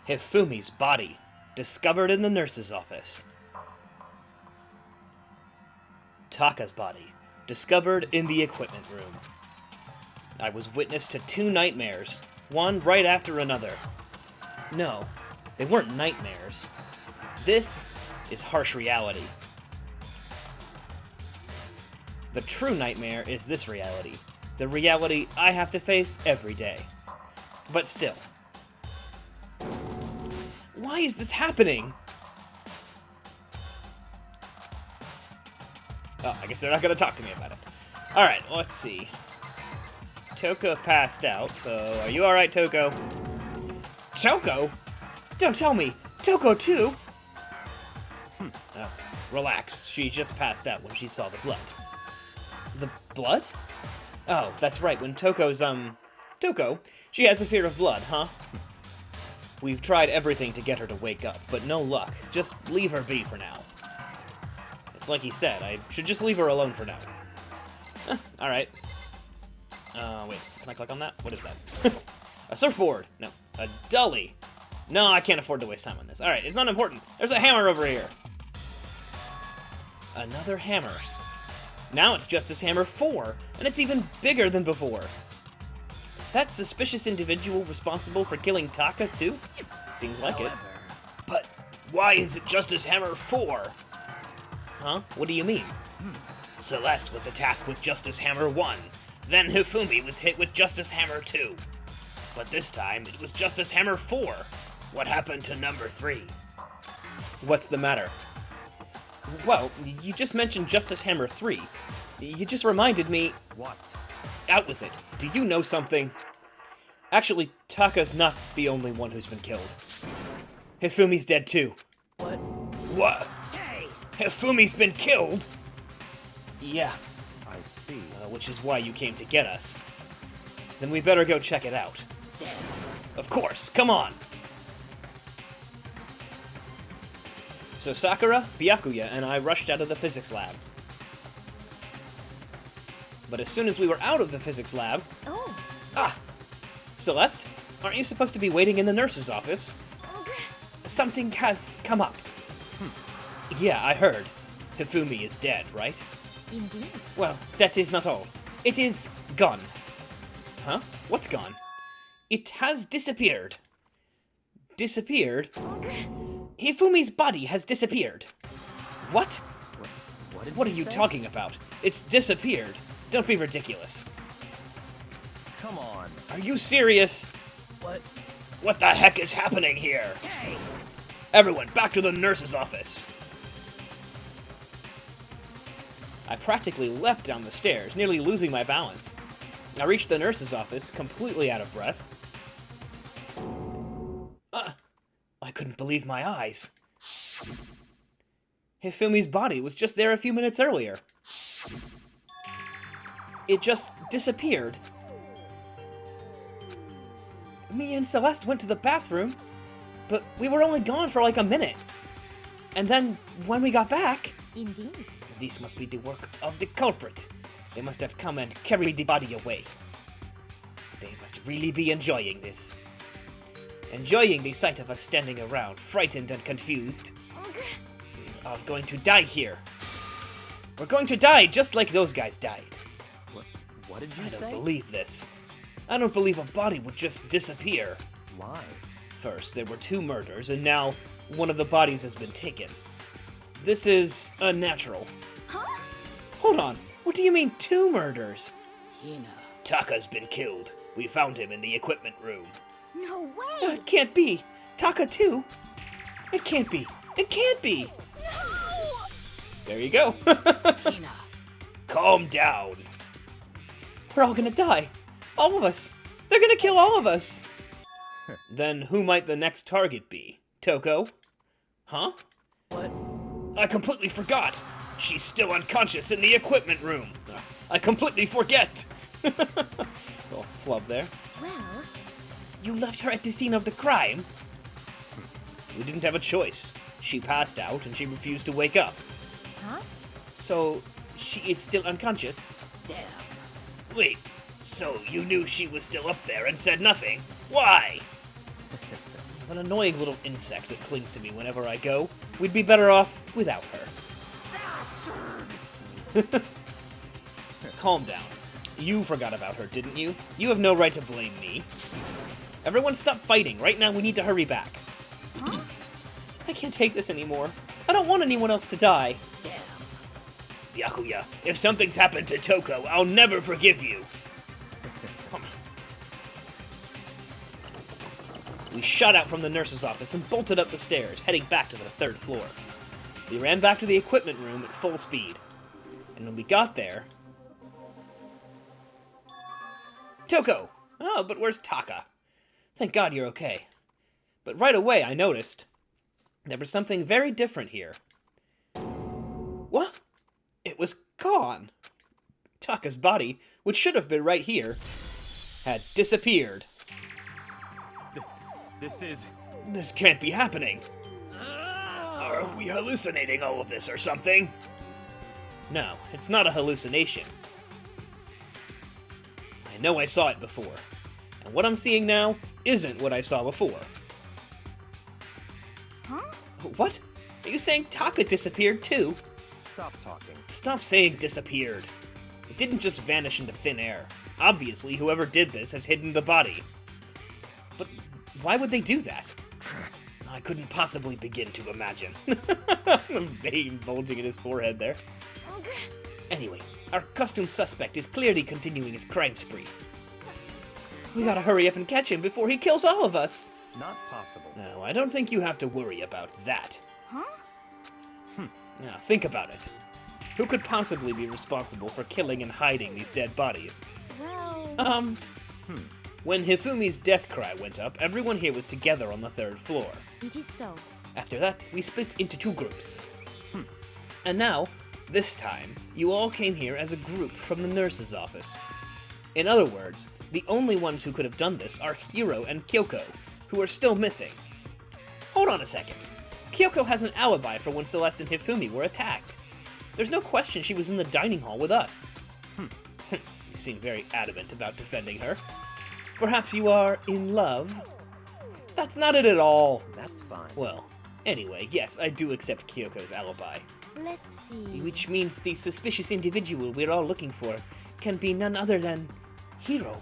Hifumi's body, discovered in the nurse's office. Taka's body, discovered in the equipment room. I was witness to 2 nightmares, one right after another. No, they weren't nightmares. This is harsh reality. The true nightmare is this reality, the reality I have to face every day. But still. Why is this happening? Oh, I guess they're not going to talk to me about it. Alright, let's see. Toko passed out, so are you alright, Toko? Toko? Don't tell me! Toko too? Oh, relax, she just passed out when she saw the blood. The blood? Oh, that's right, when Toko's, Toko, she has a fear of blood, huh? We've tried everything to get her to wake up, but no luck. Just leave her be for now. It's like he said, I should just leave her alone for now. Alright. Wait, can I click on that? What is that? A surfboard! No, a dolly! No, I can't afford to waste time on this. Alright, it's not important. There's a hammer over here! Another hammer. Now it's Justice Hammer 4, and it's even bigger than before. Is that suspicious individual responsible for killing Taka, too? Seems like it. But why is it Justice Hammer 4? Huh? What do you mean? Celeste was attacked with Justice Hammer 1. Then Hifumi was hit with Justice Hammer 2. But this time, it was Justice Hammer 4. What happened to number 3? What's the matter? Well, you just mentioned Justice Hammer 3. You just reminded me... What? Out with it. Do you know something? Actually, Taka's not the only one who's been killed. Hifumi's dead too. What? What? Hey! Hifumi's been killed? Yeah, I see. which is why you came to get us. Then we better go check it out. Damn. Of course, come on! So Sakura, Byakuya, and I rushed out of the physics lab. But as soon as we were out of the physics lab... Oh. Ah! Celeste, aren't you supposed to be waiting in the nurse's office? Something has come up. Yeah, I heard. Hifumi is dead, right? Indeed. Well, that is not all. It is gone. Huh? What's gone? It has disappeared. Disappeared? Hifumi's body has disappeared. What? What are you talking about? It's disappeared. Don't be ridiculous. Come on. Are you serious? What? What the heck is happening here? Hey! Everyone, back to the nurse's office. I practically leapt down the stairs, nearly losing my balance. I reached the nurse's office, completely out of breath. I couldn't believe my eyes. Hifumi's body was just there a few minutes earlier. It just disappeared. Me and Celeste went to the bathroom, but we were only gone for like a minute. And then, when we got back... Indeed. This must be the work of the culprit. They must have come and carried the body away. They must really be enjoying this. Enjoying the sight of us standing around, frightened and confused. We are going to die here. We're going to die just like those guys died. What did you I say? don't believe this. I don't believe a body would just disappear. Why? First, there were 2 murders, and now one of the bodies has been taken. This is unnatural. Huh? Hold on. What do you mean 2 murders? Hina. Taka's been killed. We found him in the equipment room. No way! It can't be. Taka too. It can't be. It can't be. No! There you go. Hina. Calm down. We're all gonna die. All of us. They're gonna kill all of us. Then who might the next target be? Toko? Huh? What? I completely forgot. She's still unconscious in the equipment room. I completely forget. Little flub there. Well, You left her at the scene of the crime? We didn't have a choice. She passed out and she refused to wake up. huh? So, she is still unconscious? Damn. Wait, so you knew she was still up there and said nothing? Why? That annoying little insect that clings to me whenever I go. We'd be better off without her. Bastard! Calm down. You forgot about her, didn't you? You have no right to blame me. Everyone stop fighting. Right now we need to hurry back. Huh? I can't take this anymore. I don't want anyone else to die. Damn. Byakuya, if something's happened to Toko, I'll never forgive you. Humph. We shot out from the nurse's office and bolted up the stairs, heading back to the 3rd floor. We ran back to the equipment room at full speed. And when we got there... Toko! Oh, but where's Taka? Thank God you're okay. But right away I noticed there was something very different here. What? It was gone. Taka's body, which should have been right here, had disappeared. This is... This can't be happening. Are we hallucinating all of this or something? No, it's not a hallucination. I know I saw it before, and what I'm seeing now isn't what I saw before. Huh? What? Are you saying Taka disappeared too? Stop talking. Stop saying disappeared. It didn't just vanish into thin air. Obviously, whoever did this has hidden the body. But why would they do that? I couldn't possibly begin to imagine. The vein bulging in his forehead there. Ugh. Anyway, our costume suspect is clearly continuing his crime spree. We gotta hurry up and catch him before he kills all of us. Not possible. No, I don't think you have to worry about that. Huh? Now, think about it. Who could possibly be responsible for killing and hiding these dead bodies? Well... When Hifumi's death cry went up, everyone here was together on the 3rd floor. It is so. After that, we split into 2 groups. And now, this time, you all came here as a group from the nurse's office. In other words, the only ones who could have done this are Hiro and Kyoko, who are still missing. Hold on a second. Kyoko has an alibi for when Celeste and Hifumi were attacked. There's no question she was in the dining hall with us. You seem very adamant about defending her. Perhaps you are in love? That's not it at all. That's fine. Well, anyway, yes, I do accept Kyoko's alibi. Let's see. Which means the suspicious individual we're all looking for can be none other than Hiro.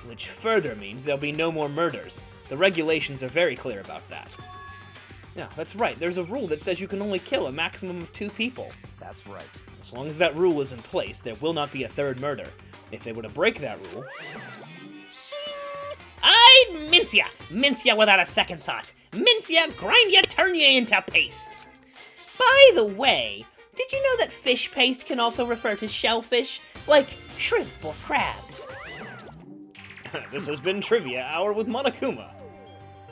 Which further means there'll be no more murders. The regulations are very clear about that. Yeah, that's right. There's a rule that says you can only kill a maximum of 2 people. That's right. As long as that rule is in place, there will not be a 3rd murder. If they were to break that rule... I'd mince ya! Mince ya without a second thought. Mince ya, grind ya, turn ya into paste. By the way, did you know that fish paste can also refer to shellfish, like shrimp or crabs? This has been Trivia Hour with Monokuma.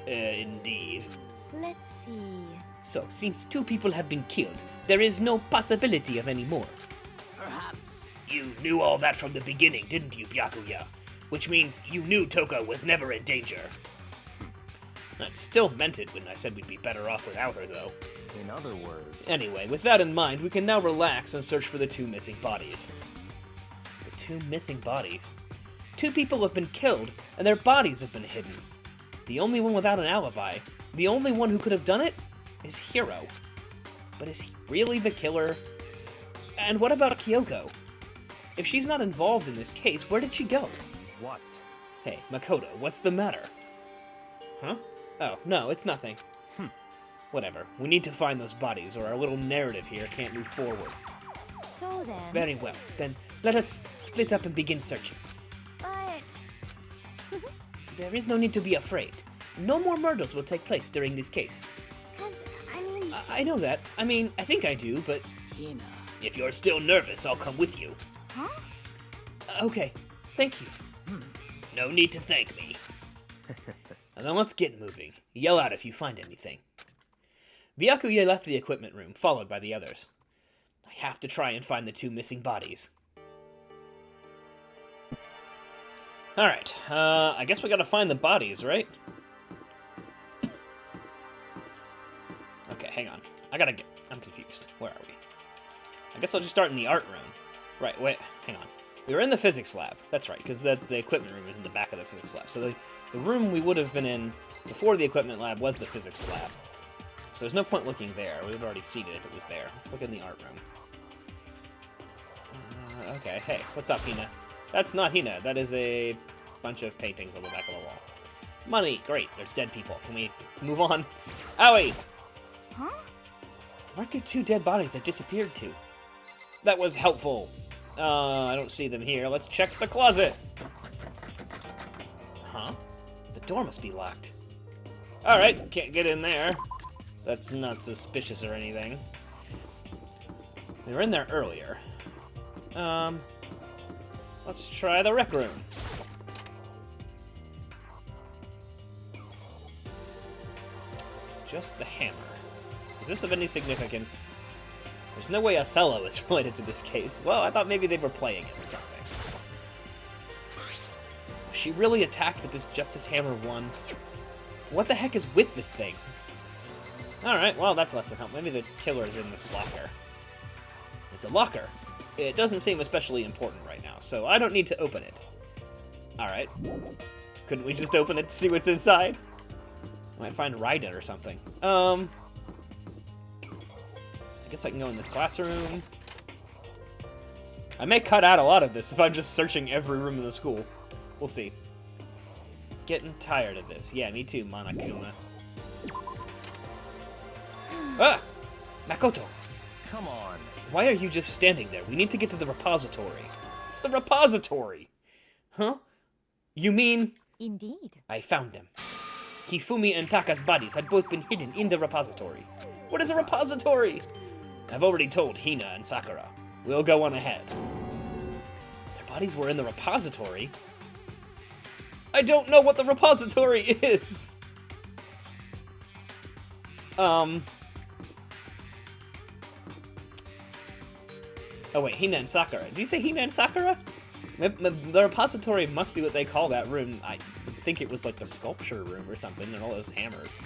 Indeed. Let's see. So, since 2 people have been killed, there is no possibility of any more. Perhaps. You knew all that from the beginning, didn't you, Byakuya? Which means you knew Toko was never in danger. I still meant it when I said we'd be better off without her, though. In other words... Anyway, with that in mind, we can now relax and search for the 2 missing bodies. The 2 missing bodies? 2 people have been killed, and their bodies have been hidden. The only one without an alibi, the only one who could have done it, is Hiro. But is he really the killer? And what about Kyoko? If she's not involved in this case, where did she go? What? Hey, Makoto, what's the matter? Huh? Oh, no, it's nothing. Whatever. We need to find those bodies, or our little narrative here can't move forward. So then... Very well. Then let us split up and begin searching. But... There is no need to be afraid. No more murders will take place during this case. 'Cause, I mean... I know that. I mean, I think I do, but... Hina. If you're still nervous, I'll come with you. Huh? Okay. Thank you. No need to thank me. And then let's get moving. Yell out if you find anything. Byakuya left the equipment room, followed by the others. I have to try and find the 2 missing bodies. Alright, I guess we gotta find the bodies, right? Okay, hang on. I'm confused. Where are we? I guess I'll just start in the art room. Right, wait, hang on. We were in the physics lab. That's right, because the equipment room is in the back of the physics lab. So the room we would have been in before the equipment lab was the physics lab. So there's no point looking there. We would have already seen it if it was there. Let's look in the art room. Okay, hey, what's up, Hina? That's not Hina. That is a bunch of paintings on the back of the wall. Money, great. There's dead people. Can we move on? Owie! Huh? Where could 2 dead bodies have disappeared to? That was helpful. I don't see them here. Let's check the closet. Huh? The door must be locked. Alright, can't get in there. That's not suspicious or anything. We were in there earlier. Let's try the rec room. Just the hammer. Is this of any significance? There's no way Othello is related to this case. Well, I thought maybe they were playing it or something. Was she really attacked with this Justice Hammer 1? What the heck is with this thing? Alright, well, that's less than help. Maybe the killer is in this locker. It's a locker. It doesn't seem especially important right now, so I don't need to open it. Alright. Couldn't we just open it to see what's inside? Might find Raiden or something. I guess I can go in this classroom. I may cut out a lot of this if I'm just searching every room in the school. We'll see. Getting tired of this. Yeah, me too, Monokuma. Ah! Makoto! Come on. Why are you just standing there? We need to get to the repository. It's the repository! Huh? You mean... Indeed. I found them. Hifumi and Taka's bodies had both been hidden in the repository. What is a repository? I've already told Hina and Sakura. We'll go on ahead. Their bodies were in the repository? I don't know what the repository is! Oh wait, Hina and Sakura. Did you say Hina and Sakura? The repository must be what they call that room. I think it was like the sculpture room or something, and all those hammers.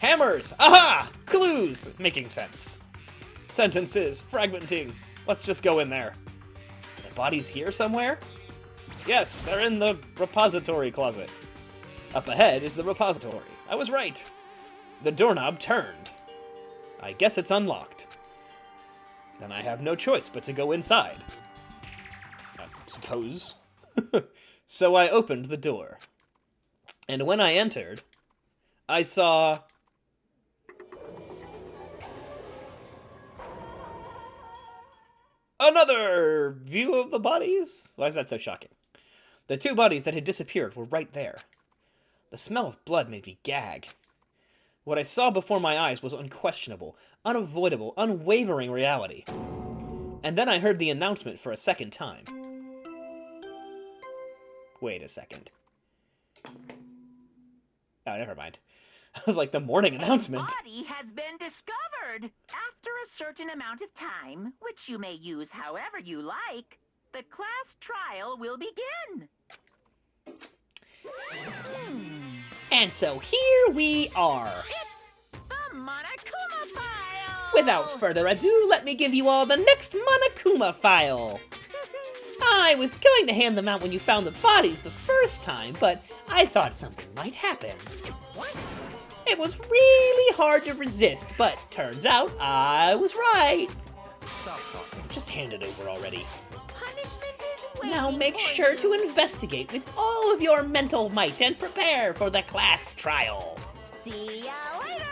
Hammers! Aha! Clues! Making sense. Sentences. Fragmenting. Let's just go in there. Are the bodies here somewhere? Yes, they're in the repository closet. Up ahead is the repository. I was right. The doorknob turned. I guess it's unlocked. Then I have no choice but to go inside. I suppose. So I opened the door. And when I entered, I saw... another view of the bodies? Why is that so shocking? The 2 bodies that had disappeared were right there. The smell of blood made me gag. What I saw before my eyes was unquestionable, unavoidable, unwavering reality. And then I heard the announcement for a second time. Wait a second. Oh, never mind. I was like, the morning announcement. The body has been discovered. After a certain amount of time, which you may use however you like, the class trial will begin. And so here we are. It's the Monokuma file! Without further ado, let me give you all the next Monokuma file. I was going to hand them out when you found the bodies the first time, but I thought something might happen. What? It was really hard to resist, but turns out I was right. Stop talking. Just hand it over already. Punishment is waiting Now make for sure to you. investigate with all of your mental might and prepare for the class trial. See ya later!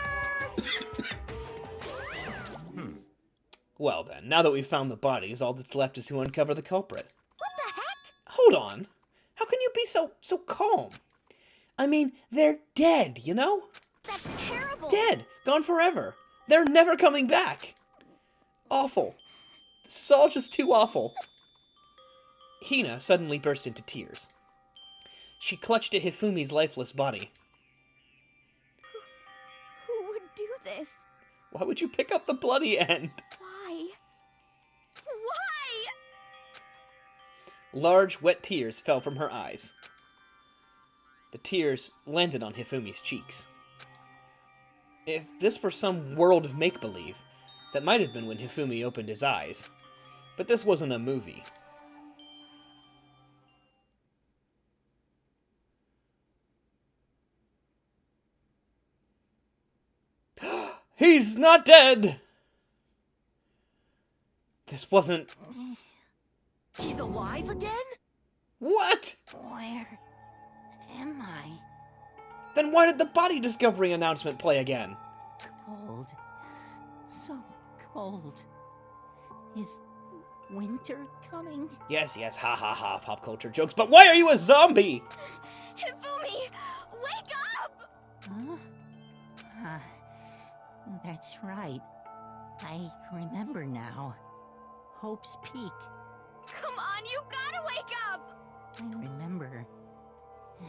Well then, now that we've found the bodies, all that's left is to uncover the culprit. What the heck? Hold on. How can you be so calm? I mean, they're dead, you know? That's terrible. Dead. Gone forever. They're never coming back. Awful. This is all just too awful. Hina suddenly burst into tears. She clutched at Hifumi's lifeless body. Who would do this? Why would you pick up the bloody end? Why? Why? Large, wet tears fell from her eyes. The tears landed on Hifumi's cheeks. If this were some world of make-believe, that might have been when Hifumi opened his eyes. But this wasn't a movie. He's not dead! This wasn't... He's alive again? What? Where am I? Then why did the body discovery announcement play again? Cold. So cold. Is winter coming? Yes, ha ha ha, pop culture jokes, but why are you a zombie? Hifumi, wake up! Huh? That's right. I remember now. Hope's Peak. Come on, you gotta wake up! I remember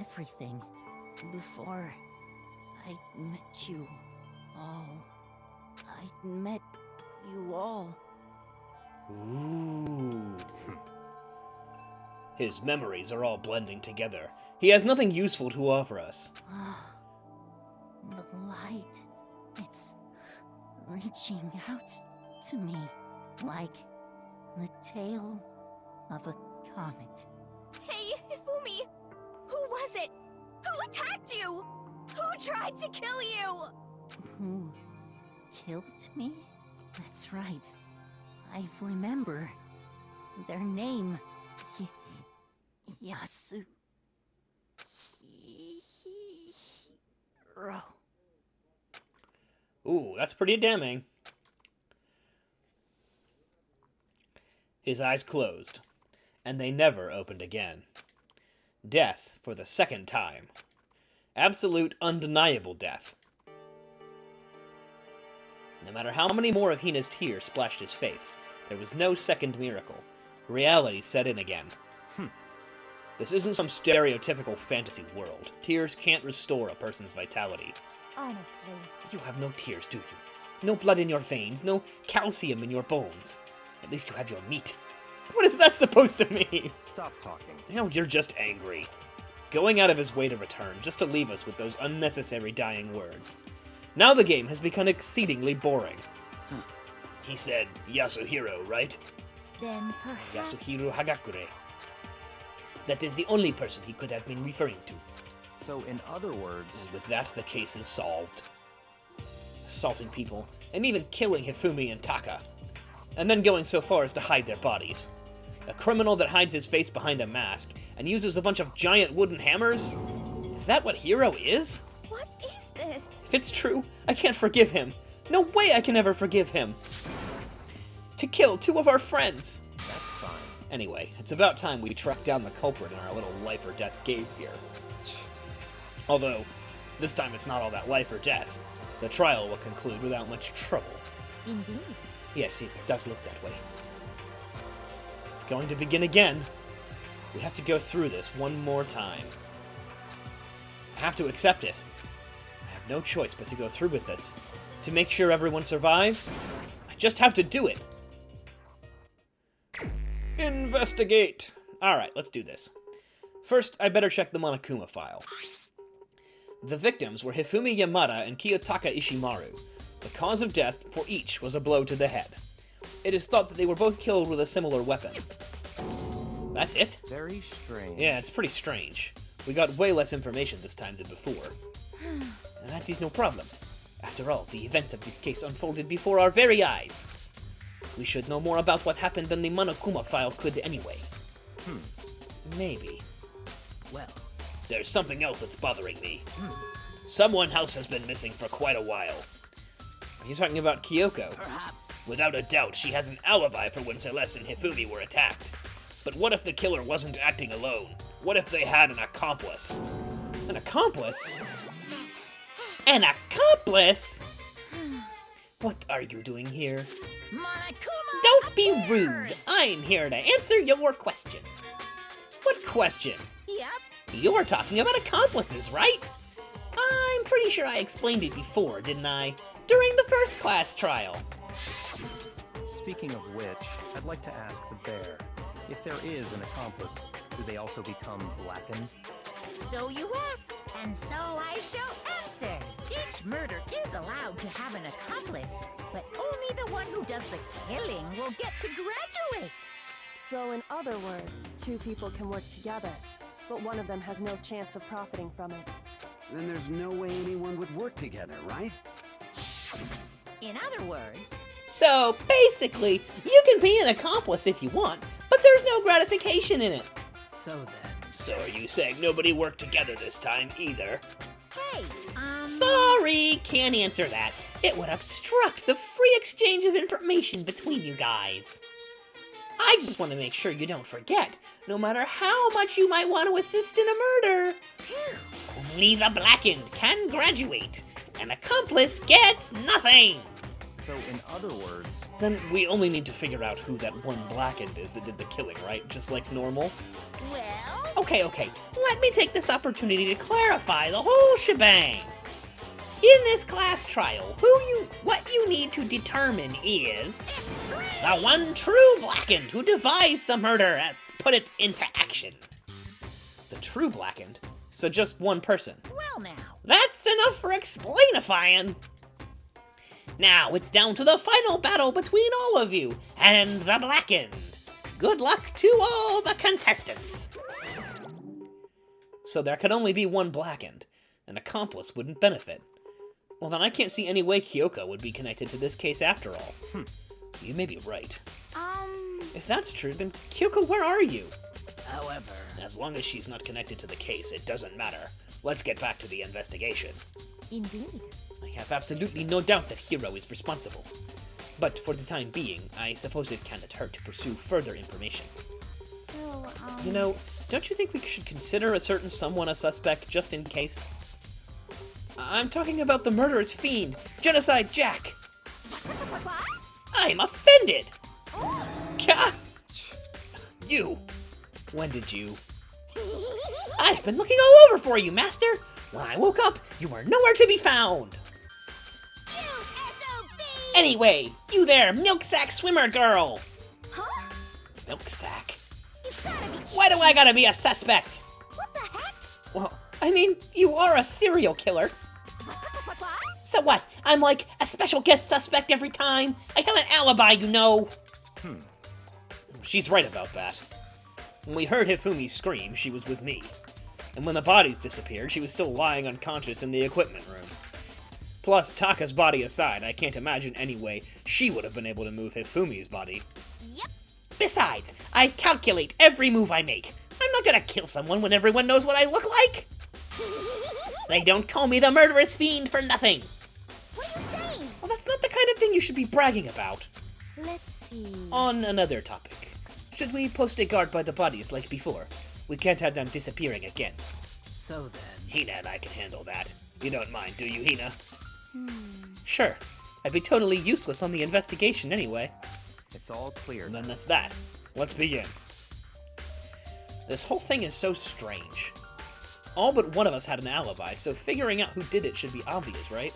everything before I met you all. I met you all. Ooh. His memories are all blending together. He has nothing useful to offer us. The light. It's reaching out to me like the tail of a comet. Hey, Hifumi! Who was it? Who attacked you? Who tried to kill you? Who killed me? That's right. I remember their name. Yasu. Hiro. Ooh, that's pretty damning. His eyes closed, and they never opened again. Death for the second time. Absolute, undeniable death. No matter how many more of Hina's tears splashed his face, there was no second miracle. Reality set in again. This isn't some stereotypical fantasy world. Tears can't restore a person's vitality. Honestly. You have no tears, do you? No blood in your veins, no calcium in your bones. At least you have your meat. What is that supposed to mean? Stop talking. No, you're just angry. Going out of his way to return, just to leave us with those unnecessary dying words. Now the game has become exceedingly boring. He said Yasuhiro, right? Then perhaps... Yasuhiro Hagakure. That is the only person he could have been referring to. So, in other words, And with that, the case is solved. Assaulting people, and even killing Hifumi and Taka. And then going so far as to hide their bodies. A criminal that hides his face behind a mask, and uses a bunch of giant wooden hammers? Is that what Hiro is? What is this? If it's true, I can't forgive him. No way I can ever forgive him. To kill two of our friends. that's fine. Anyway, it's about time we track down the culprit in our little life or death game here. Although, this time it's not all that life or death. The trial will conclude without much trouble. Indeed. Yes, it does look that way. It's going to begin again. We have to go through this one more time. I have to accept it. I have no choice but to go through with this. To make sure everyone survives, I just have to do it. Investigate! Alright, let's do this. First, I better check the Monokuma file. The victims were Hifumi Yamada and Kiyotaka Ishimaru. The cause of death for each was a blow to the head. It is thought that they were both killed with a similar weapon. That's it? Very strange. Yeah, it's pretty strange. We got way less information this time than before. And that is no problem. After all, the events of this case unfolded before our very eyes. We should know more about what happened than the Monokuma file could anyway. Maybe. Well, There's something else that's bothering me. Someone else has been missing for quite a while. Are you talking about Kyoko? perhaps. Without a doubt, she has an alibi for when Celeste and Hifumi were attacked. But what if the killer wasn't acting alone? What if they had an accomplice? An accomplice? An accomplice? What are you doing here? Monokuma! Don't be rude! I'm here to answer your question. What question? Yep. You're talking about accomplices, right? I'm pretty sure I explained it before, didn't I? During the first class trial. Speaking of which, I'd like to ask the bear, if there is an accomplice, do they also become blackened? So you ask, and so I shall answer. Each murder is allowed to have an accomplice, but only the one who does the killing will get to graduate. So in other words, two people can work together, but one of them has no chance of profiting from it. Then there's no way anyone would work together, right? In other words, So, basically, you can be an accomplice if you want, but there's no gratification in it. So then, So are you saying nobody worked together this time, either? hey, Sorry, can't answer that. It would obstruct the free exchange of information between you guys. I just want to make sure you don't forget, no matter how much you might want to assist in a murder. Only the blackened can graduate. An accomplice gets nothing. So, in other words, Then we only need to figure out who that one blackened is that did the killing, right? Just like normal? well, Okay. Let me take this opportunity to clarify the whole shebang. In this class trial, what you need to determine is the one true blackened who devised the murder and put it into action. The true blackened? So just one person. well now. That's enough for explainifying. Now it's down to the final battle between all of you and the blackened. Good luck to all the contestants. So there could only be one blackened. An accomplice wouldn't benefit. Well, then I can't see any way Kyoko would be connected to this case after all. You may be right. If that's true, then Kyoko, where are you? however, As long as she's not connected to the case, it doesn't matter. Let's get back to the investigation. Indeed. I have absolutely no doubt that Hiro is responsible. But for the time being, I suppose it cannot hurt to pursue further information. So, You know, don't you think we should consider a certain someone a suspect just in case? I'm talking about the murderous fiend, Genocide Jack! What? I'm offended! Gah! You! When did you? I've been looking all over for you, Master! When I woke up, you were nowhere to be found! You SOB! Anyway, you there, milk sack swimmer girl! Huh? Milk sack? You gotta be Why do I gotta be a suspect? What the heck? Well, I mean, you are a serial killer. What? So what? I'm like a special guest suspect every time? I have an alibi, you know. She's right about that. When we heard Hifumi scream, she was with me. And when the bodies disappeared, she was still lying unconscious in the equipment room. Plus, Taka's body aside, I can't imagine any way she would have been able to move Hifumi's body. Yep. Besides, I calculate every move I make. I'm not gonna kill someone when everyone knows what I look like. They don't call me the murderous fiend for nothing. What are you saying? Well, that's not the kind of thing you should be bragging about. Let's see. On another topic, should we post a guard by the bodies like before? We can't have them disappearing again. so then, Hina and I can handle that. You don't mind, do you, Hina? Sure. I'd be totally useless on the investigation anyway. it's all clear. And then that's that. Let's begin. This whole thing is so strange. All but one of us had an alibi, so figuring out who did it should be obvious, right?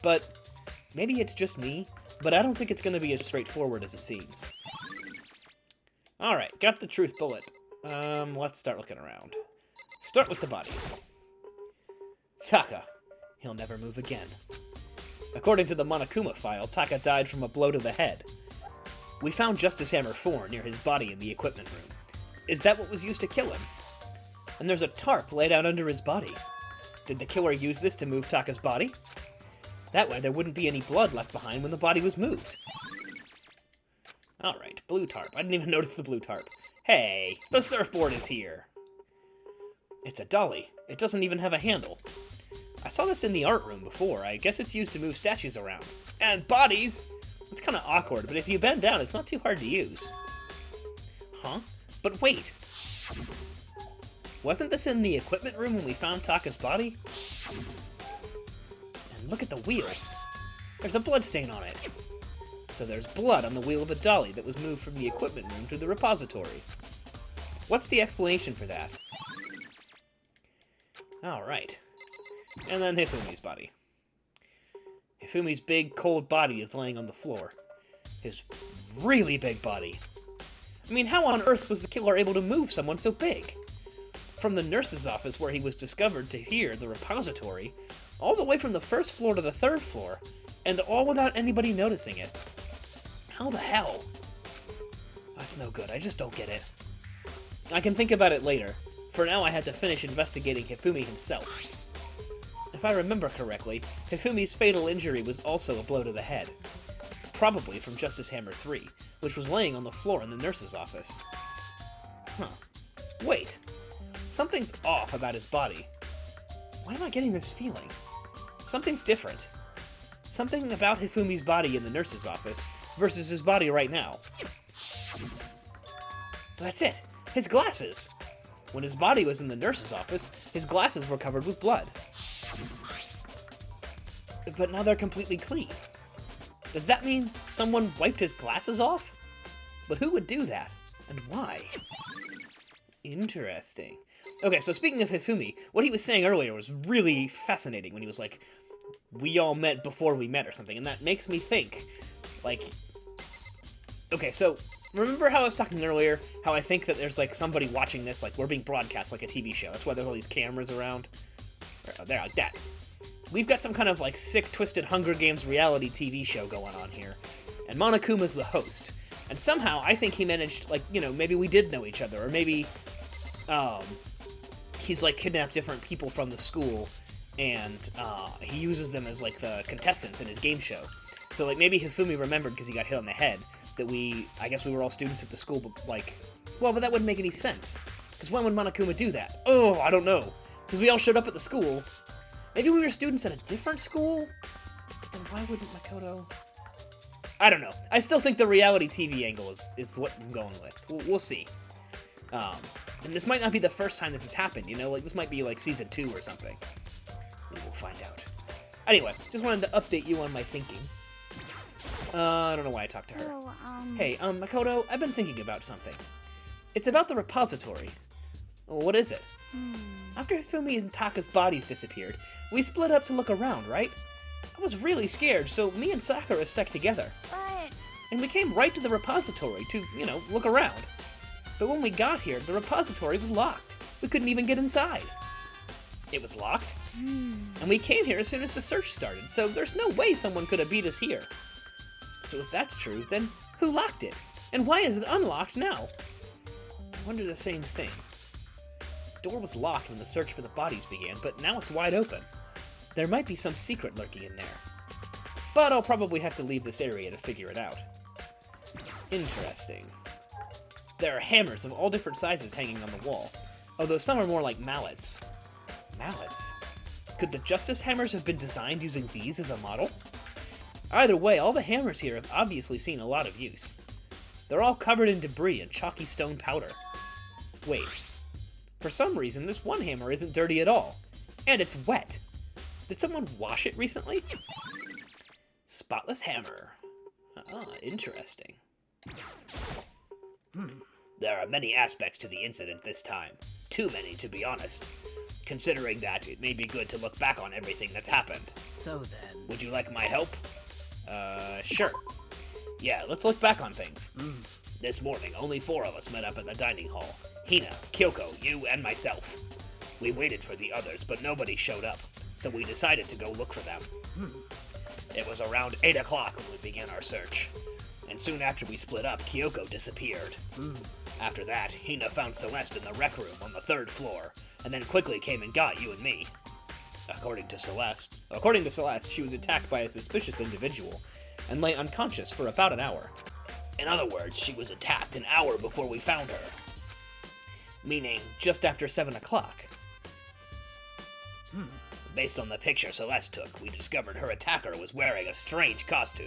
But maybe it's just me, but I don't think it's going to be as straightforward as it seems. Alright, got the truth bullet. Let's start looking around. Start with the bodies. Taka. He'll never move again. According to the Monokuma file, Taka died from a blow to the head. We found Justice Hammer 4 near his body in the equipment room. Is that what was used to kill him? And there's a tarp laid out under his body. Did the killer use this to move Taka's body? That way there wouldn't be any blood left behind when the body was moved. Alright, blue tarp. I didn't even notice the blue tarp. Hey, the surfboard is here! It's a dolly. It doesn't even have a handle. I saw this in the art room before. I guess it's used to move statues around. And bodies! It's kind of awkward, but if you bend down, it's not too hard to use. Huh? But wait! Wasn't this in the equipment room when we found Taka's body? And look at the wheel. There's a blood stain on it. So there's blood on the wheel of a dolly that was moved from the equipment room to the repository. What's the explanation for that? Alright. And then Hifumi's body. Hifumi's big, cold body is laying on the floor. His really big body. I mean, how on earth was the killer able to move someone so big? From the nurse's office where he was discovered to here, the repository, all the way from the first floor to the third floor, and all without anybody noticing it. How the hell? That's no good, I just don't get it. I can think about it later. For now, I had to finish investigating Hifumi himself. If I remember correctly, Hifumi's fatal injury was also a blow to the head. Probably from Justice Hammer 3, which was laying on the floor in the nurse's office. Huh. Wait. Something's off about his body. Why am I getting this feeling? Something's different. Something about Hifumi's body in the nurse's office versus his body right now. That's it! His glasses! When his body was in the nurse's office, his glasses were covered with blood. But now they're completely clean. Does that mean someone wiped his glasses off? But who would do that? And why? Interesting. Okay, so speaking of Hifumi, what he was saying earlier was really fascinating when he was like, we all met before we met or something, and that makes me think, like... Okay, so, remember how I was talking earlier, how I think that there's, like, somebody watching this, like, we're being broadcast like a TV show. That's why there's all these cameras around. There, like that. We've got some kind of, like, sick, twisted Hunger Games reality TV show going on here. And Monokuma's the host. And somehow, I think he managed, like, you know, maybe we did know each other, or maybe, he's, like, kidnapped different people from the school, and, he uses them as, like, the contestants in his game show. So, like, maybe Hifumi remembered because he got hit on the head that I guess we were all students at the school, but, like, well, but that wouldn't make any sense. Because when would Monokuma do that? Oh, I don't know. Because we all showed up at the school. Maybe we were students at a different school? But then why wouldn't Makoto... I don't know. I still think the reality TV angle is what I'm going with. We'll see. And this might not be the first time this has happened, you know? Like, this might be, like, Season 2 or something. We will find out. Anyway, just wanted to update you on my thinking. I don't know why I talked to her. So, Hey, Makoto, I've been thinking about something. It's about the repository. Well, what is it? After Hifumi and Taka's bodies disappeared, we split up to look around, right? I was really scared, so me and Sakura stuck together. But... And we came right to the repository to, you know, look around. But when we got here, the repository was locked. We couldn't even get inside. It was locked. And we came here as soon as the search started, so there's no way someone could have beat us here. So if that's true, then who locked it? And why is it unlocked now? I wonder the same thing. The door was locked when the search for the bodies began, but now it's wide open. There might be some secret lurking in there. But I'll probably have to leave this area to figure it out. Interesting. There are hammers of all different sizes hanging on the wall, although some are more like mallets. Mallets? Could the Justice Hammers have been designed using these as a model? Either way, all the hammers here have obviously seen a lot of use. They're all covered in debris and chalky stone powder. Wait. For some reason, this one hammer isn't dirty at all. And it's wet. Did someone wash it recently? Spotless hammer. Ah, interesting. There are many aspects to the incident this time. Too many, to be honest. Considering that, it may be good to look back on everything that's happened. So then... Would you like my help? Sure. Yeah, let's look back on things. This morning, only 4 of us met up at the dining hall. Hina, Kyoko, you, and myself. We waited for the others, but nobody showed up, so we decided to go look for them. It was around 8 o'clock when we began our search. And soon after we split up, Kyoko disappeared. After that, Hina found Celeste in the rec room on the 3rd floor, and then quickly came and got you and me. According to Celeste, she was attacked by a suspicious individual and lay unconscious for about an hour. In other words, she was attacked an hour before we found her. Meaning, just after 7 o'clock. Based on the picture Celeste took, we discovered her attacker was wearing a strange costume.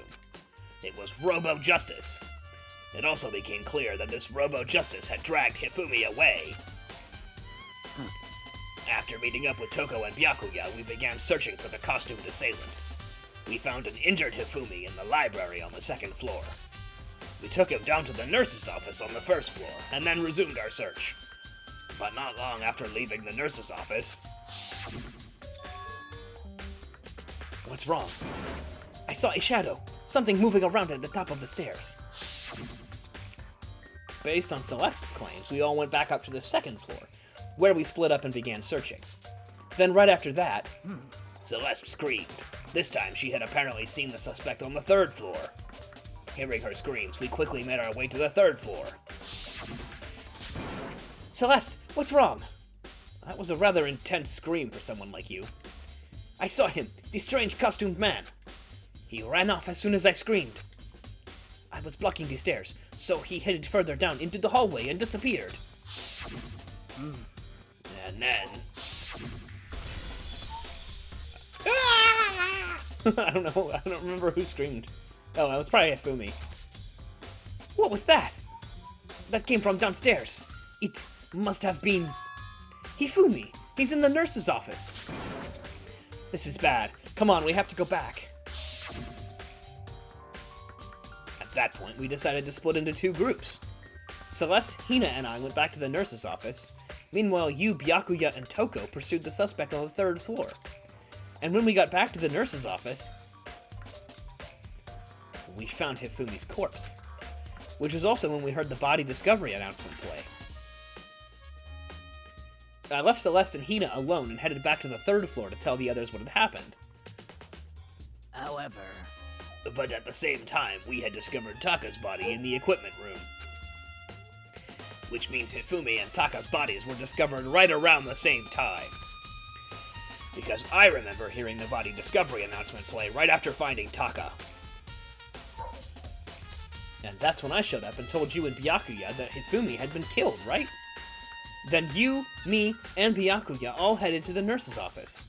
It was Robo-Justice. It also became clear that this Robo-Justice had dragged Hifumi away. After meeting up with Toko and Byakuya, we began searching for the costumed assailant. We found an injured Hifumi in the library on the 2nd floor. We took him down to the nurse's office on the 1st floor, and then resumed our search. But not long after leaving the nurse's office... What's wrong? I saw a shadow, something moving around at the top of the stairs. Based on Celeste's claims, we all went back up to the 2nd floor, where we split up and began searching. Then right after that, Celeste screamed. This time she had apparently seen the suspect on the 3rd floor. Hearing her screams, we quickly made our way to the 3rd floor. Celeste, what's wrong? That was a rather intense scream for someone like you. I saw him, the strange costumed man. He ran off as soon as I screamed. I was blocking the stairs, so he headed further down into the hallway and disappeared. And then... I don't know, I don't remember who screamed. Oh, that was probably Hifumi. What was that? That came from downstairs. It must have been... Hifumi! He's in the nurse's office! This is bad. Come on, we have to go back. At that point, we decided to split into two groups. Celeste, Hina, and I went back to the nurse's office. Meanwhile, you, Byakuya, and Toko pursued the suspect on the third floor. And when we got back to the nurse's office, we found Hifumi's corpse. Which is also when we heard the body discovery announcement play. I left Celeste and Hina alone and headed back to the third floor to tell the others what had happened. However, But at the same time, we had discovered Taka's body in the equipment room. Which means Hifumi and Taka's bodies were discovered right around the same time. Because I remember hearing the body discovery announcement play right after finding Taka. And that's when I showed up and told you and Byakuya that Hifumi had been killed, right? Then you, me, and Byakuya all headed to the nurse's office,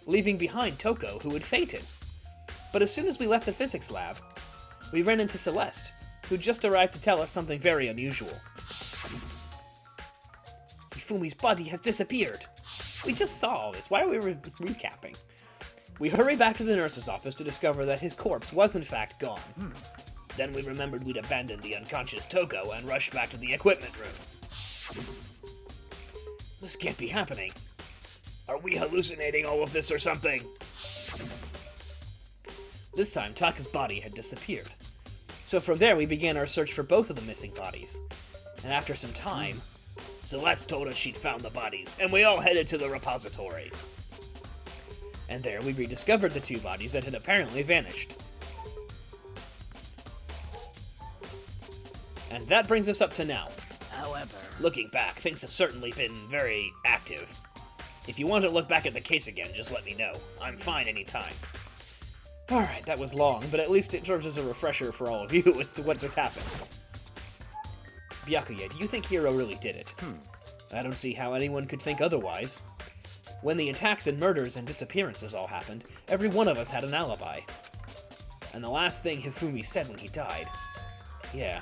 leaving behind Toko, who had fainted. But as soon as we left the physics lab, we ran into Celeste, who just arrived to tell us something very unusual. Hifumi's body has disappeared. We just saw all this. Why are we recapping? We hurry back to the nurse's office to discover that his corpse was in fact gone. Then we remembered we'd abandoned the unconscious Toko and rushed back to the equipment room. This can't be happening. Are we hallucinating all of this or something? This time, Taka's body had disappeared. So from there, we began our search for both of the missing bodies. And after some time, Celeste told us she'd found the bodies, and we all headed to the repository. And there, we rediscovered the two bodies that had apparently vanished. And that brings us up to now. however, Looking back, things have certainly been very active. If you want to look back at the case again, just let me know. I'm fine anytime. Alright, that was long, but at least it serves as a refresher for all of you as to what just happened. Byakuya, do you think Hiro really did it? I don't see how anyone could think otherwise. When the attacks and murders and disappearances all happened, every one of us had an alibi. And the last thing Hifumi said when he died... Yeah,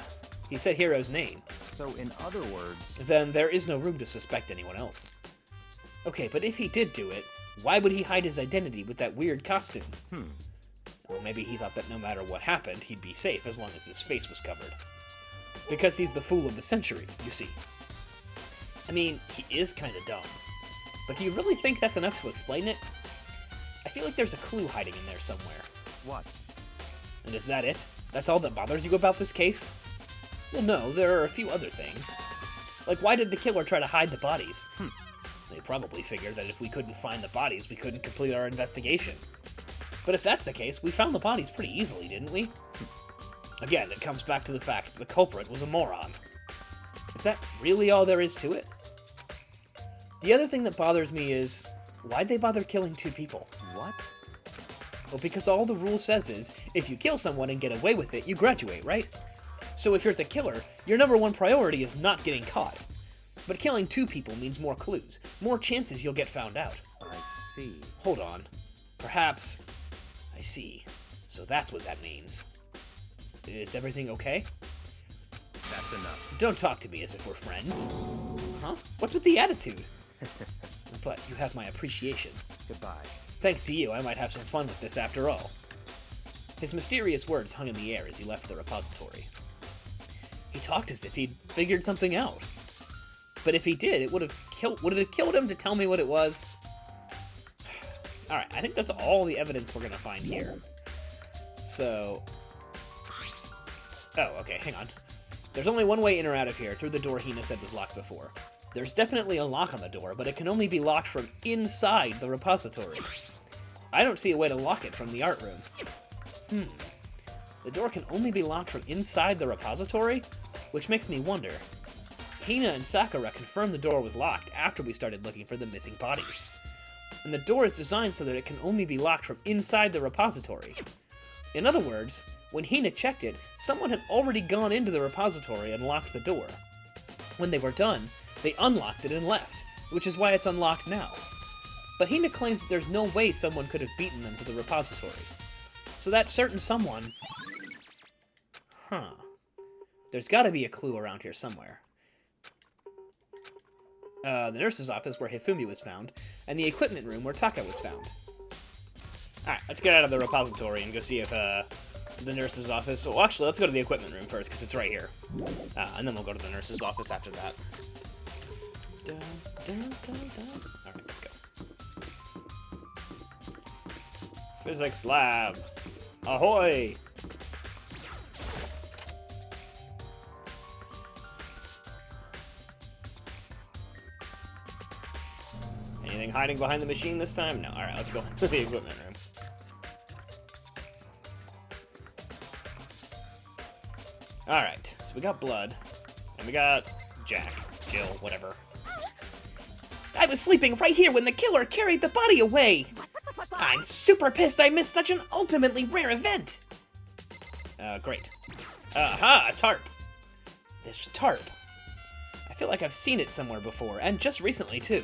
he said Hiro's name. So, in other words, Then there is no room to suspect anyone else. Okay, but if he did do it, why would he hide his identity with that weird costume? Or maybe he thought that no matter what happened, he'd be safe as long as his face was covered. Because he's the fool of the century, you see. I mean, he is kinda dumb. But do you really think that's enough to explain it? I feel like there's a clue hiding in there somewhere. what? And is that it? That's all that bothers you about this case? Well, no, there are a few other things. Like, why did the killer try to hide the bodies? They probably figured that if we couldn't find the bodies, we couldn't complete our investigation. But if that's the case, we found the bodies pretty easily, didn't we? Again, it comes back to the fact that the culprit was a moron. Is that really all there is to it? The other thing that bothers me is, why'd they bother killing two people? What? Well, because all the rule says is, if you kill someone and get away with it, you graduate, right? So if you're the killer, your number one priority is not getting caught. But killing two people means more clues, more chances you'll get found out. I see. Hold on. Perhaps... I see. So that's what that means. Is everything okay? That's enough. Don't talk to me as if we're friends. Huh? What's with the attitude? But you have my appreciation. Goodbye. Thanks to you, I might have some fun with this after all. His mysterious words hung in the air as he left the repository. He talked as if he'd figured something out. But if he did, would it have killed him to tell me what it was? Alright, I think that's all the evidence we're gonna find here. So... Oh, okay, hang on. There's only one way in or out of here, through the door Hina said was locked before. There's definitely a lock on the door, but it can only be locked from inside the repository. I don't see a way to lock it from the art room. The door can only be locked from inside the repository? Which makes me wonder. Hina and Sakura confirmed the door was locked after we started looking for the missing bodies. and the door is designed so that it can only be locked from inside the repository. In other words, when Hina checked it, someone had already gone into the repository and locked the door. When they were done, they unlocked it and left, which is why it's unlocked now. But Hina claims that there's no way someone could have beaten them to the repository. So that certain someone... Huh. There's gotta be a clue around here somewhere. The nurse's office where Hifumi was found, and the equipment room where Taka was found. Alright, let's get out of the repository and go see if, the nurse's office... Well, actually, let's go to the equipment room first, because it's right here. And then we'll go to the nurse's office after that. Dun, dun, dun, dun. Alright, let's go. Physics lab. Ahoy! Anything hiding behind the machine this time? No. Alright, let's go to the equipment room. Alright, so we got blood, and we got Jack, Jill, whatever. I was sleeping right here when the killer carried the body away! I'm super pissed I missed such an ultimately rare event! Great. Aha, a tarp! This tarp. I feel like I've seen it somewhere before, and just recently, too.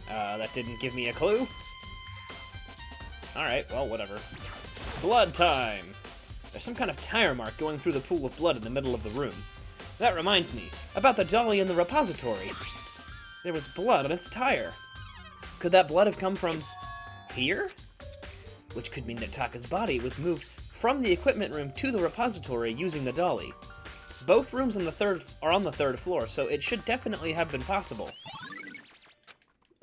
That didn't give me a clue. Alright, well, whatever. Blood time! There's some kind of tire mark going through the pool of blood in the middle of the room. That reminds me, about the dolly in the repository. There was blood on its tire. Could that blood have come from... here? Which could mean that Taka's body was moved from the equipment room to the repository using the dolly. Both rooms on the third floor, so it should definitely have been possible.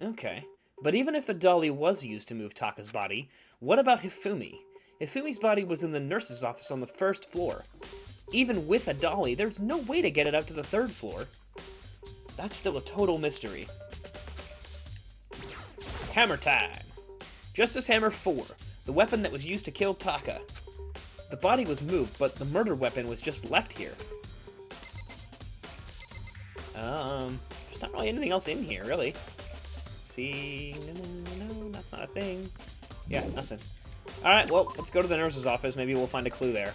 Okay, but even if the dolly was used to move Taka's body, what about Hifumi? Hifumi's body was in the nurse's office on the first floor. Even with a dolly, there's no way to get it up to the third floor. That's still a total mystery. Hammer time! Justice Hammer 4, the weapon that was used to kill Taka. The body was moved, but the murder weapon was just left here. There's not really anything else in here, really. See, no, that's not a thing. Yeah, nothing. Alright, well, let's go to the nurse's office. Maybe we'll find a clue there.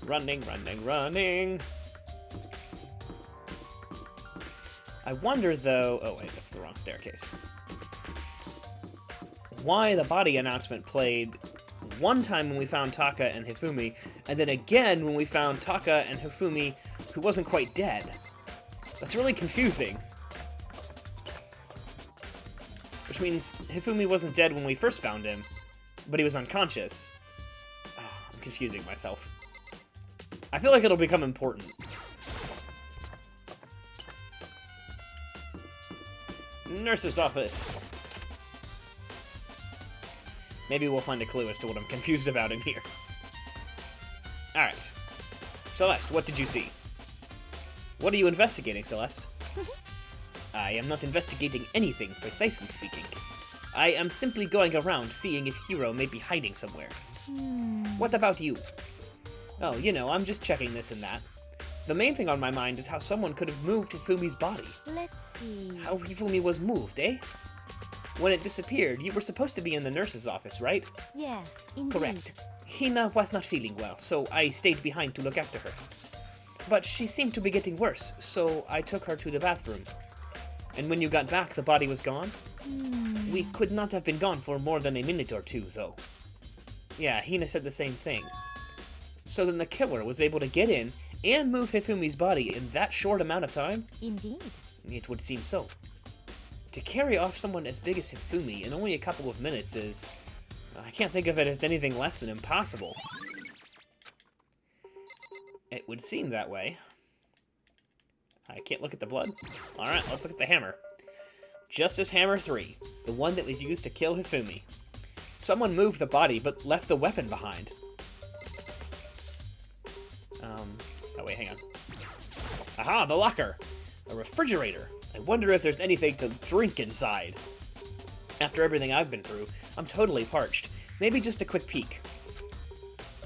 Running, running, running. I wonder, though... Oh, wait, that's the wrong staircase. Why the body announcement played one time when we found Taka and Hifumi, and then again when we found Taka and Hifumi, who wasn't quite dead. That's really confusing. Which means Hifumi wasn't dead when we first found him, but he was unconscious. Oh, I'm confusing myself. I feel like it'll become important. Nurse's office. Maybe we'll find a clue as to what I'm confused about in here. Alright. Celeste, what did you see? What are you investigating, Celeste? I am not investigating anything, precisely speaking. I am simply going around seeing if Hiro may be hiding somewhere. What about you? Oh, you know, I'm just checking this and that. The main thing on my mind is how someone could have moved Hifumi's body. Let's see. How Hifumi was moved, eh? When it disappeared, you were supposed to be in the nurse's office, right? Yes, indeed. Correct. Hina was not feeling well, so I stayed behind to look after her. But she seemed to be getting worse, so I took her to the bathroom. And when you got back, the body was gone? We could not have been gone for more than a minute or two, though. Yeah, Hina said the same thing. So then the killer was able to get in and move Hifumi's body in that short amount of time? Indeed. It would seem so. To carry off someone as big as Hifumi in only a couple of minutes is... I can't think of it as anything less than impossible. It would seem that way. I can't look at the blood. Alright, let's look at the hammer. Justice Hammer 3, the one that was used to kill Hifumi. Someone moved the body, but left the weapon behind. Oh wait, hang on. Aha, the locker! A refrigerator. I wonder if there's anything to drink inside. After everything I've been through, I'm totally parched. Maybe just a quick peek.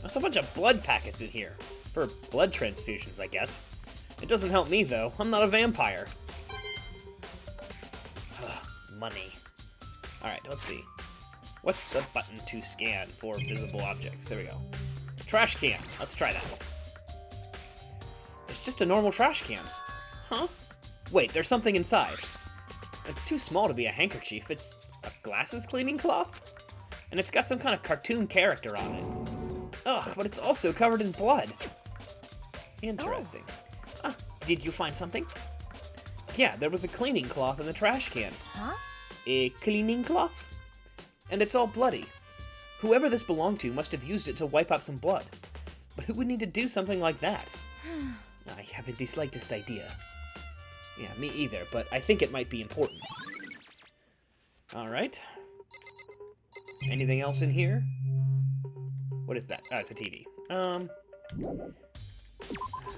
There's a bunch of blood packets in here. For blood transfusions, I guess. It doesn't help me, though. I'm not a vampire. Money. Alright, let's see. What's the button to scan for visible objects? There we go. Trash can. Let's try that. It's just a normal trash can. Huh? Wait, there's something inside. It's too small to be a handkerchief. It's a glasses cleaning cloth? And it's got some kind of cartoon character on it. Ugh, but it's also covered in blood. Interesting. Ah, did you find something? Yeah, there was a cleaning cloth in the trash can. Huh? A cleaning cloth? And it's all bloody. Whoever this belonged to must have used it to wipe out some blood. But who would need to do something like that? I have the slightest idea. Yeah, me either, but I think it might be important. Alright. Anything else in here? What is that? Oh, it's a TV.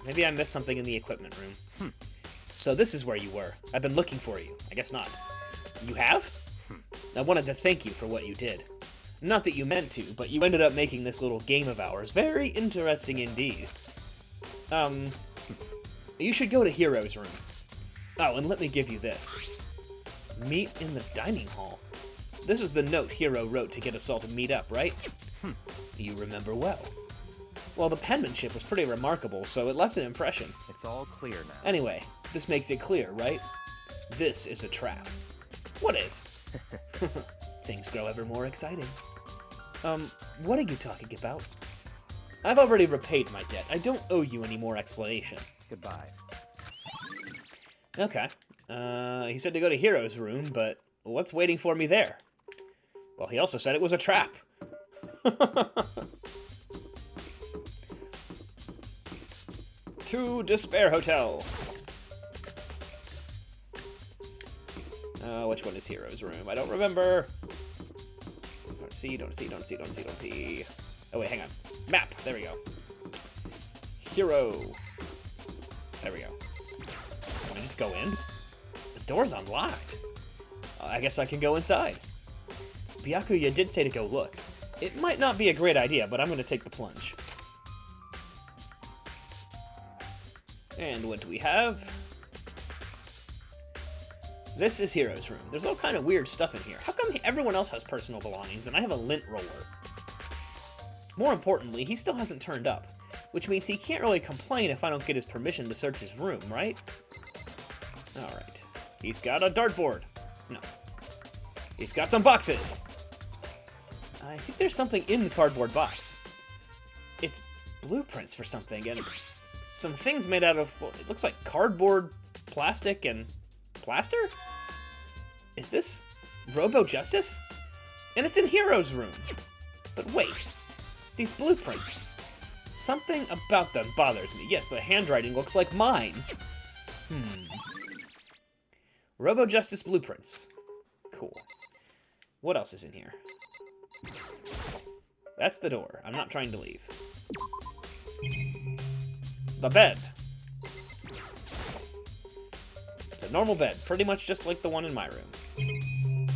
Maybe I missed something in the equipment room. So this is where you were. I've been looking for you. I guess not. You have? I wanted to thank you for what you did. Not that you meant to, but you ended up making this little game of ours very interesting indeed. You should go to Hero's room. Oh, and let me give you this. Meet in the dining hall. This was the note Hero wrote to get us all to meet up, right? You remember well. Well, the penmanship was pretty remarkable, so it left an impression. It's all clear now. Anyway, this makes it clear, right? This is a trap. What is? Things grow ever more exciting. What are you talking about? I've already repaid my debt. I don't owe you any more explanation. Goodbye. Okay. He said to go to Hero's room, but what's waiting for me there? Well, he also said it was a trap. To Despair Hotel. Which one is Hero's room? I don't remember. Don't see. Oh, wait, hang on. Map. There we go. Hero. There we go. Can I just go in? The door's unlocked. I guess I can go inside. Byakuya did say to go look. It might not be a great idea, but I'm going to take the plunge. And what do we have? This is Hero's room. There's all kind of weird stuff in here. How come everyone else has personal belongings and I have a lint roller? More importantly, he still hasn't turned up, which means he can't really complain if I don't get his permission to search his room, right? Alright. He's got a dartboard. No. He's got some boxes. I think there's something in the cardboard box. It's blueprints for something, and some things made out of, well, it looks like cardboard, plastic, and plaster? Is this Robo Justice? And it's in Hero's room. But wait, these blueprints. Something about them bothers me. Yes, the handwriting looks like mine. Robo Justice blueprints. Cool. What else is in here? That's the door. I'm not trying to leave. The bed. It's a normal bed, pretty much just like the one in my room.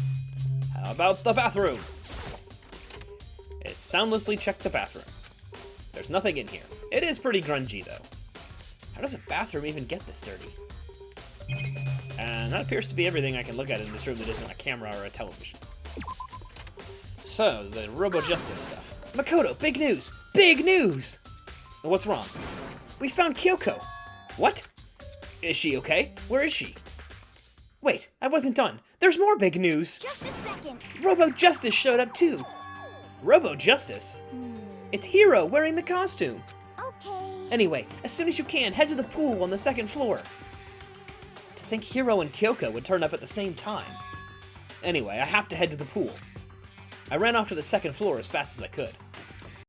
How about the bathroom? It soundlessly checked the bathroom. There's nothing in here. It is pretty grungy, though. How does a bathroom even get this dirty? And that appears to be everything I can look at in this room that isn't a camera or a television. So, the Robo Justice stuff. Makoto, big news! Big news! What's wrong? We found Kyoko! What? Is she okay? Where is she? Wait, I wasn't done. There's more big news! Just a second. Robo Justice showed up too! Robo Justice? It's Hero wearing the costume! Okay. Anyway, as soon as you can, head to the pool on the second floor. To think Hero and Kyoko would turn up at the same time. Anyway, I have to head to the pool. I ran off to the second floor as fast as I could.